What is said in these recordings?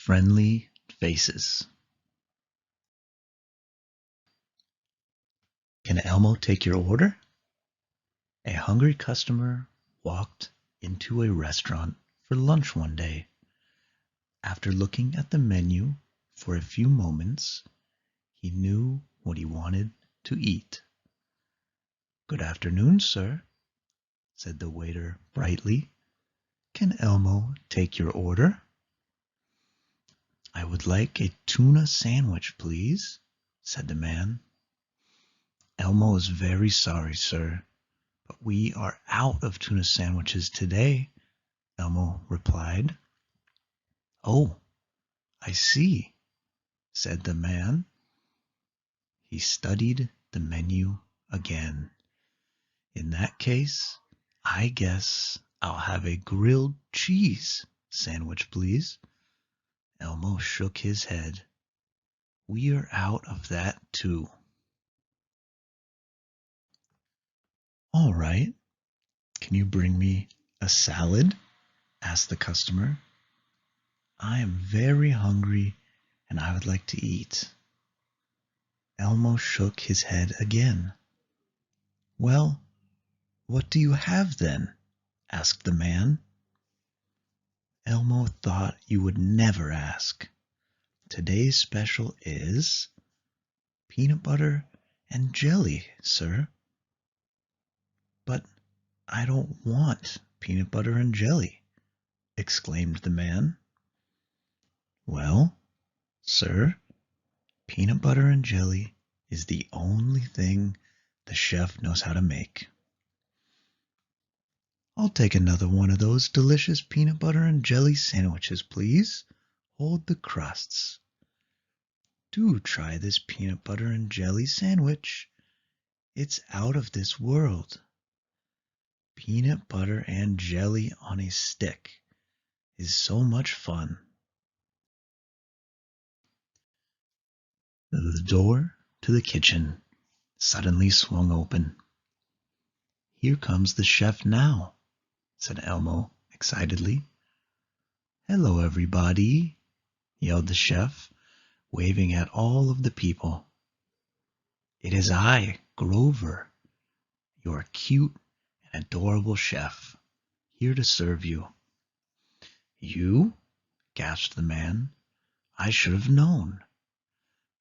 Friendly faces. Can Elmo take your order? A hungry customer walked into a restaurant for lunch one day. After looking at the menu for a few moments, he knew what he wanted to eat. "Good afternoon, sir," said the waiter brightly. "Can Elmo take your order?" "I would like a tuna sandwich, please," said the man. "Elmo is very sorry, sir, but we are out of tuna sandwiches today," Elmo replied. "Oh, I see," said the man. He studied the menu again. "In that case, I guess I'll have a grilled cheese sandwich, please." Elmo shook his head. "We are out of that too." "All right. Can you bring me a salad?" asked the customer. "I am very hungry and I would like to eat." Elmo shook his head again. "Well, what do you have then?" asked the man. Elmo thought you would never ask. "Today's special is peanut butter and jelly, sir." "But I don't want peanut butter and jelly," exclaimed the man. "Well, sir, peanut butter and jelly is the only thing the chef knows how to make." "I'll take another one of those delicious peanut butter and jelly sandwiches, please. Hold the crusts. Do try this peanut butter and jelly sandwich. It's out of this world. Peanut butter and jelly on a stick is so much fun." The door to the kitchen suddenly swung open. "Here comes the chef now," said Elmo excitedly. "Hello, everybody," yelled the chef, waving at all of the people. "It is I, Grover, your cute and adorable chef, here to serve you." "You?" gasped the man. "I should have known."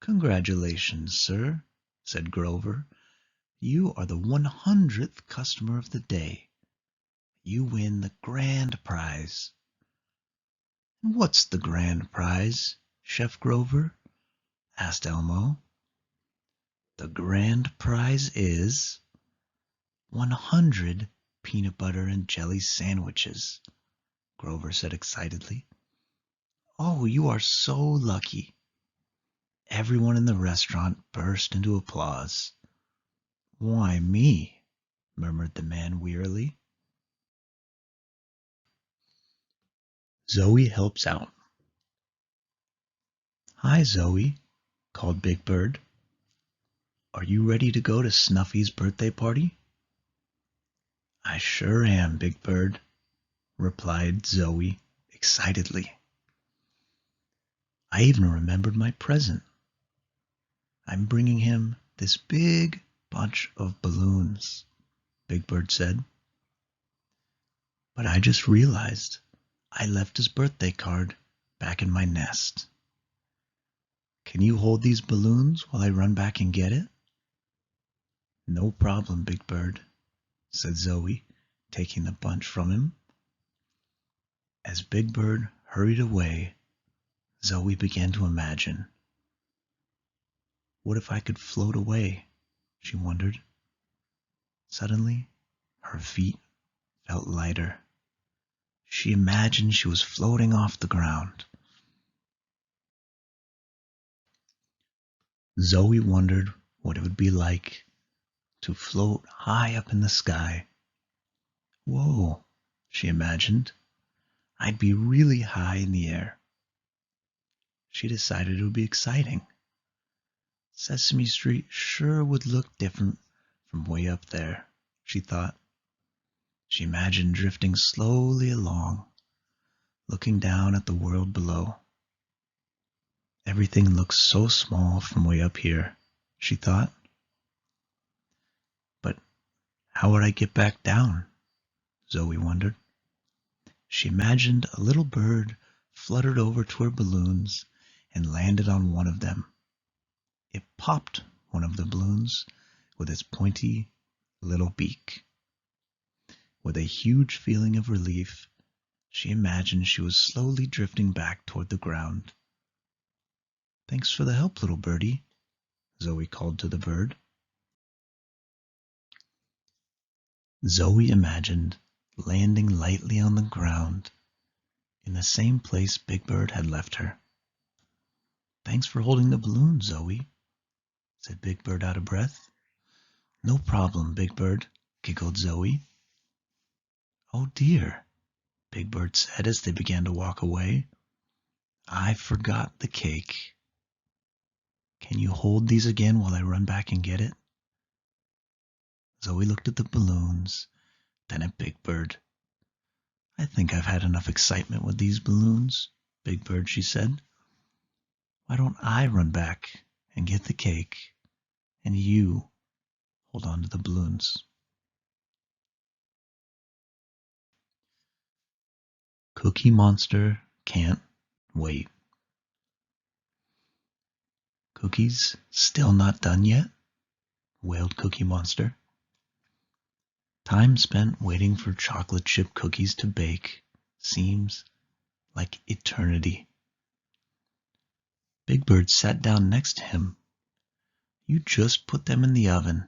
"Congratulations, sir," said Grover. "You are the 100th customer of the day. You win the grand prize." "And what's the grand prize, Chef Grover?" asked Elmo. "The grand prize is 100 peanut butter and jelly sandwiches," Grover said excitedly. "Oh, you are so lucky." Everyone in the restaurant burst into applause. "Why me?" murmured the man wearily. Zoe helps out. "Hi, Zoe," called Big Bird. "Are you ready to go to Snuffy's birthday party?" "I sure am, Big Bird," replied Zoe excitedly. "I even remembered my present. I'm bringing him this big bunch of balloons," Big Bird said. "But I just realized I left his birthday card back in my nest. Can you hold these balloons while I run back and get it?" "No problem, Big Bird," said Zoe, taking the bunch from him. As Big Bird hurried away, Zoe began to imagine. What if I could float away? She wondered. Suddenly, her feet felt lighter. She imagined she was floating off the ground. Zoe wondered what it would be like to float high up in the sky. Whoa, she imagined. I'd be really high in the air. She decided it would be exciting. Sesame Street sure would look different from way up there, she thought. She imagined drifting slowly along, looking down at the world below. Everything looks so small from way up here, she thought. But how would I get back down? Zoe wondered. She imagined a little bird fluttered over to her balloons and landed on one of them. It popped one of the balloons with its pointy little beak. With a huge feeling of relief, she imagined she was slowly drifting back toward the ground. Thanks for the help, little birdie, Zoe called to the bird. Zoe imagined landing lightly on the ground in the same place Big Bird had left her. Thanks for holding the balloon, Zoe, said Big Bird out of breath. No problem, Big Bird, giggled Zoe. Oh dear, Big Bird said as they began to walk away. I forgot the cake. Can you hold these again while I run back and get it? Zoe looked at the balloons, then at Big Bird. I think I've had enough excitement with these balloons, Big Bird, she said. Why don't I run back and get the cake, and you hold on to the balloons? Cookie Monster can't wait. Cookies still not done yet? Wailed Cookie Monster. Time spent waiting for chocolate chip cookies to bake seems like eternity. Big Bird sat down next to him. You just put them in the oven,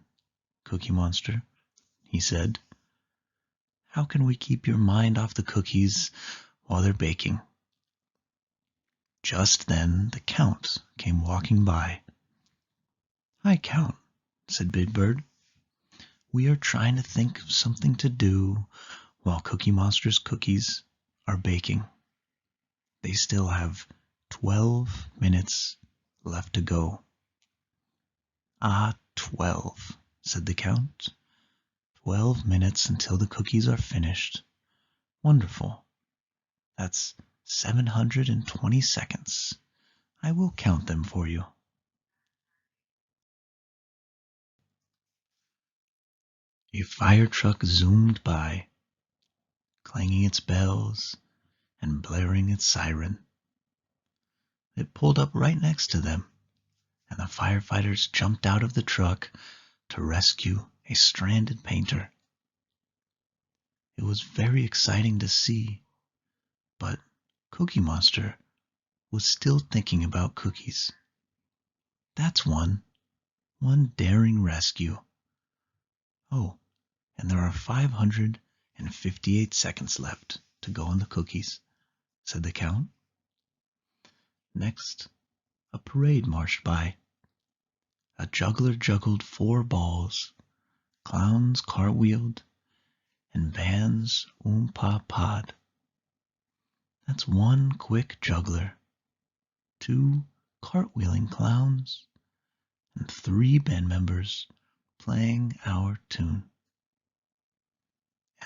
Cookie Monster, he said. How can we keep your mind off the cookies while they're baking? Just then the Count came walking by. Hi, Count, said Big Bird. We are trying to think of something to do while Cookie Monster's cookies are baking. They still have 12 minutes left to go. Ah, 12, said the Count. 12 minutes until the cookies are finished. Wonderful. That's 720 seconds. I will count them for you. A fire truck zoomed by, clanging its bells and blaring its siren. It pulled up right next to them, and the firefighters jumped out of the truck to rescue a stranded painter. It was very exciting to see, but Cookie Monster was still thinking about cookies. That's one daring rescue. Oh, and there are 558 seconds left to go on the cookies, said the Count. Next, a parade marched by. A juggler juggled 4 balls, clowns cartwheeled, and bands oom-pa-pa'd. That's one quick juggler, 2 cartwheeling clowns, and 3 band members playing our tune.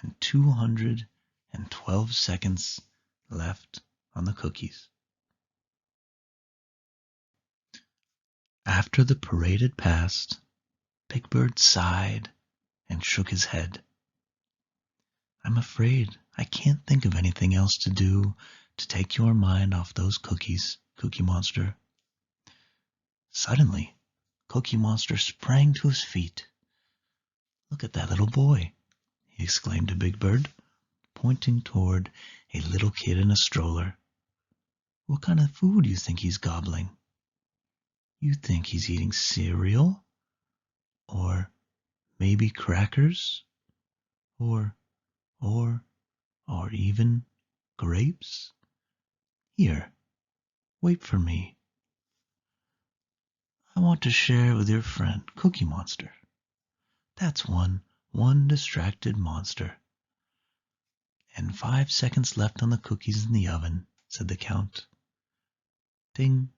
And 212 seconds left on the cookies. After the parade had passed, Big Bird sighed and shook his head. I'm afraid I can't think of anything else to do to take your mind off those cookies, Cookie Monster. Suddenly, Cookie Monster sprang to his feet. Look at that little boy, he exclaimed to Big Bird, pointing toward a little kid in a stroller. What kind of food do you think he's gobbling? You think he's eating cereal? Or maybe crackers? Or even grapes? Here, wait for me. I want to share with your friend, Cookie Monster. That's one distracted monster. And 5 seconds left on the cookies in the oven, said the Count. Ding.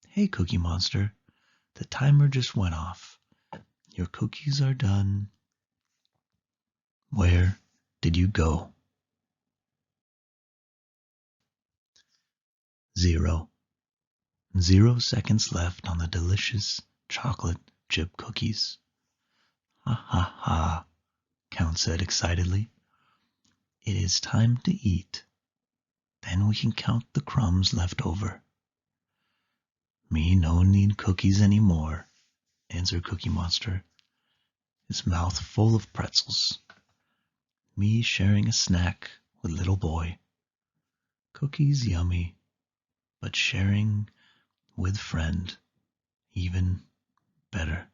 Hey, Cookie Monster, the timer just went off. Your cookies are done. Where did you go? 0, 0 seconds left on the delicious chocolate chip cookies. Ha ha ha, Count said excitedly. It is time to eat. Then we can count the crumbs left over. Me no need cookies any more, answered Cookie Monster, his mouth full of pretzels. Me sharing a snack with little boy. Cookies yummy, but sharing with friend even better.